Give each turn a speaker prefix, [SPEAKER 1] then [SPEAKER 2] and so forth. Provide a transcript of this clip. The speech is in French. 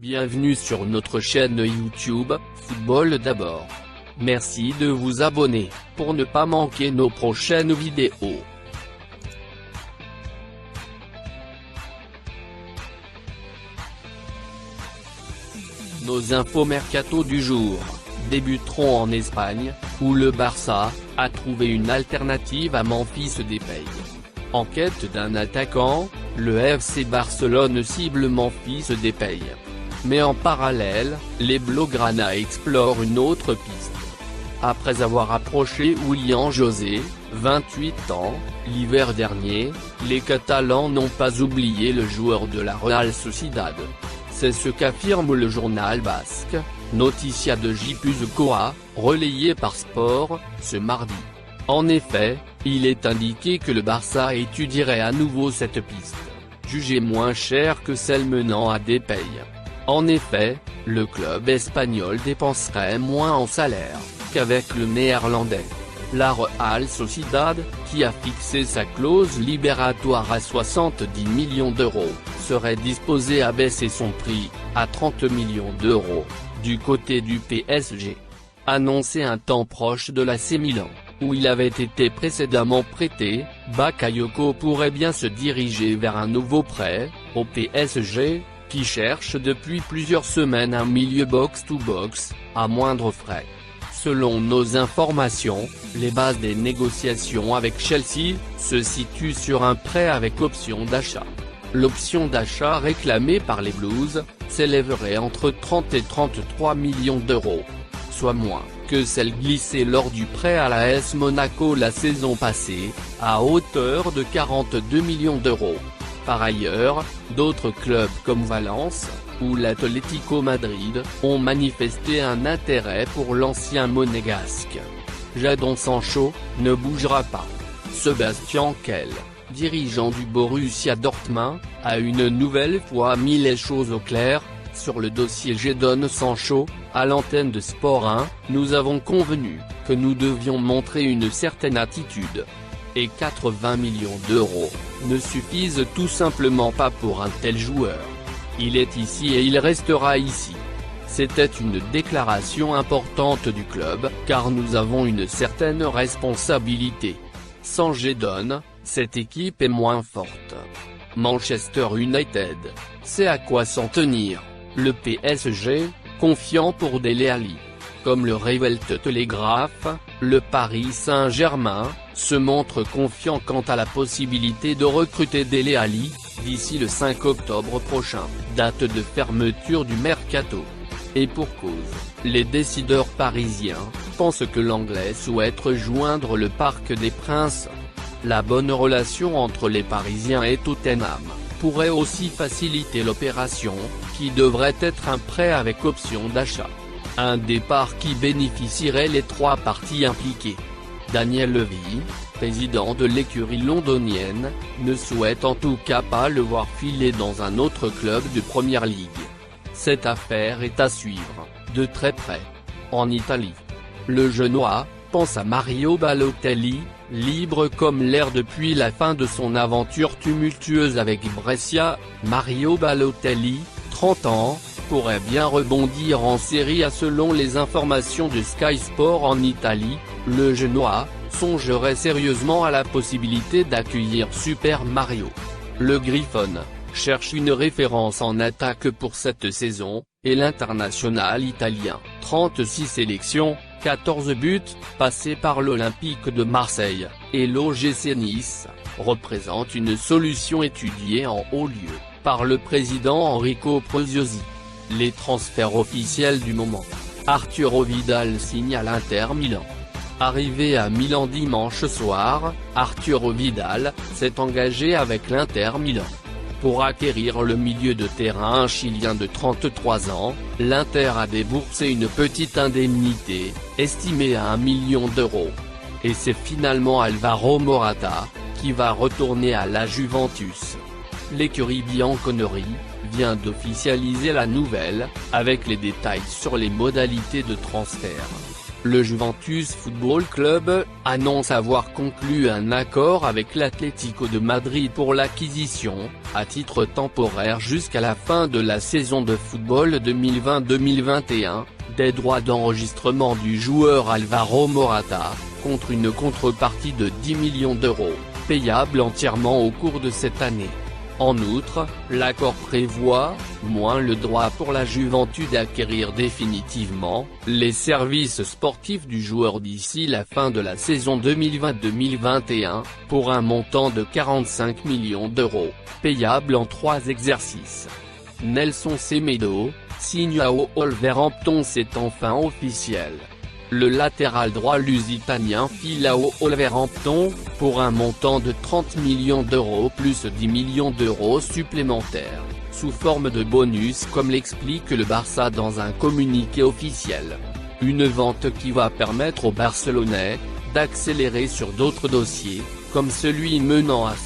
[SPEAKER 1] Bienvenue sur notre chaîne YouTube, Football d'abord. Merci de vous abonner, pour ne pas manquer nos prochaines vidéos. Nos infos mercato du jour débuteront en Espagne, où le Barça a trouvé une alternative à Memphis Depay. En quête d'un attaquant, le FC Barcelone cible Memphis Depay. Mais en parallèle, les Blaugrana explorent une autre piste. Après avoir approché Willian José, 28 ans, l'hiver dernier, les Catalans n'ont pas oublié le joueur de la Real Sociedad. C'est ce qu'affirme le journal basque, Noticia de Gipuzkoa, relayé par Sport, ce mardi. En effet, il est indiqué que le Barça étudierait à nouveau cette piste, jugée moins chère que celle menant à Depay. En effet, le club espagnol dépenserait moins en salaire qu'avec le néerlandais. La Real Sociedad, qui a fixé sa clause libératoire à 70 millions d'euros, serait disposée à baisser son prix, à 30 millions d'euros, du côté du PSG. Annoncé un temps proche de l'AC Milan, où il avait été précédemment prêté, Bakayoko pourrait bien se diriger vers un nouveau prêt, au PSG, qui cherche depuis plusieurs semaines un milieu box-to-box, à moindre frais. Selon nos informations, les bases des négociations avec Chelsea se situent sur un prêt avec option d'achat. L'option d'achat réclamée par les Blues s'élèverait entre 30 et 33 millions d'euros, soit moins que celle glissée lors du prêt à l'AS Monaco la saison passée, à hauteur de 42 millions d'euros. Par ailleurs, d'autres clubs comme Valence, ou l'Atlético Madrid, ont manifesté un intérêt pour l'ancien monégasque. Jadon Sancho ne bougera pas. Sébastien Kehl, dirigeant du Borussia Dortmund, a une nouvelle fois mis les choses au clair, sur le dossier Jadon Sancho. À l'antenne de Sport 1, nous avons convenu que nous devions montrer une certaine attitude. Et 80 millions d'euros ne suffisent tout simplement pas pour un tel joueur. Il est ici et il restera ici. C'était une déclaration importante du club, car nous avons une certaine responsabilité. Sans Jadon, cette équipe est moins forte. Manchester United, c'est à quoi s'en tenir. Le PSG, confiant pour Dele Alli. Comme le révèle Telegraph, le Paris Saint-Germain se montre confiant quant à la possibilité de recruter Dele Alli, d'ici le 5 octobre prochain, date de fermeture du mercato. Et pour cause, les décideurs parisiens pensent que l'Anglais souhaite rejoindre le Parc des Princes. La bonne relation entre les Parisiens et Tottenham pourrait aussi faciliter l'opération, qui devrait être un prêt avec option d'achat. Un départ qui bénéficierait les trois parties impliquées. Daniel Levy, président de l'écurie londonienne, ne souhaite en tout cas pas le voir filer dans un autre club de Première Ligue. Cette affaire est à suivre, de très près. En Italie, le Genoa pense à Mario Balotelli, libre comme l'air depuis la fin de son aventure tumultueuse avec Brescia. Mario Balotelli, 30 ans, pourrait bien rebondir en Serie A selon les informations de Sky Sport en Italie. Le Genoa songerait sérieusement à la possibilité d'accueillir Super Mario. Le Griffon cherche une référence en attaque pour cette saison, et l'international italien, 36 sélections, 14 buts, passé par l'Olympique de Marseille, et l'OGC Nice, représente une solution étudiée en haut lieu, par le président Enrico Preziosi. Les transferts officiels du moment. Arturo Vidal signe à l'Inter Milan. Arrivé à Milan dimanche soir, Arturo Vidal s'est engagé avec l'Inter Milan. Pour acquérir le milieu de terrain chilien de 33 ans, l'Inter a déboursé une petite indemnité, estimée à 1 million d'euros. Et c'est finalement Alvaro Morata, qui va retourner à la Juventus. L'écurie bianconeri vient d'officialiser la nouvelle, avec les détails sur les modalités de transfert. Le Juventus Football Club annonce avoir conclu un accord avec l'Atlético de Madrid pour l'acquisition, à titre temporaire jusqu'à la fin de la saison de football 2020-2021, des droits d'enregistrement du joueur Alvaro Morata, contre une contrepartie de 10 millions d'euros, payable entièrement au cours de cette année. En outre, l'accord prévoit, le droit pour la Juventus d'acquérir définitivement les services sportifs du joueur d'ici la fin de la saison 2020-2021, pour un montant de 45 millions d'euros, payable en 3 exercices. Nelson Semedo signe à Wolverhampton. C'est enfin officiel. Le latéral droit lusitanien file à Wolverhampton, pour un montant de 30 millions d'euros plus 10 millions d'euros supplémentaires, sous forme de bonus comme l'explique le Barça dans un communiqué officiel. Une vente qui va permettre aux Barcelonais d'accélérer sur d'autres dossiers, comme celui menant à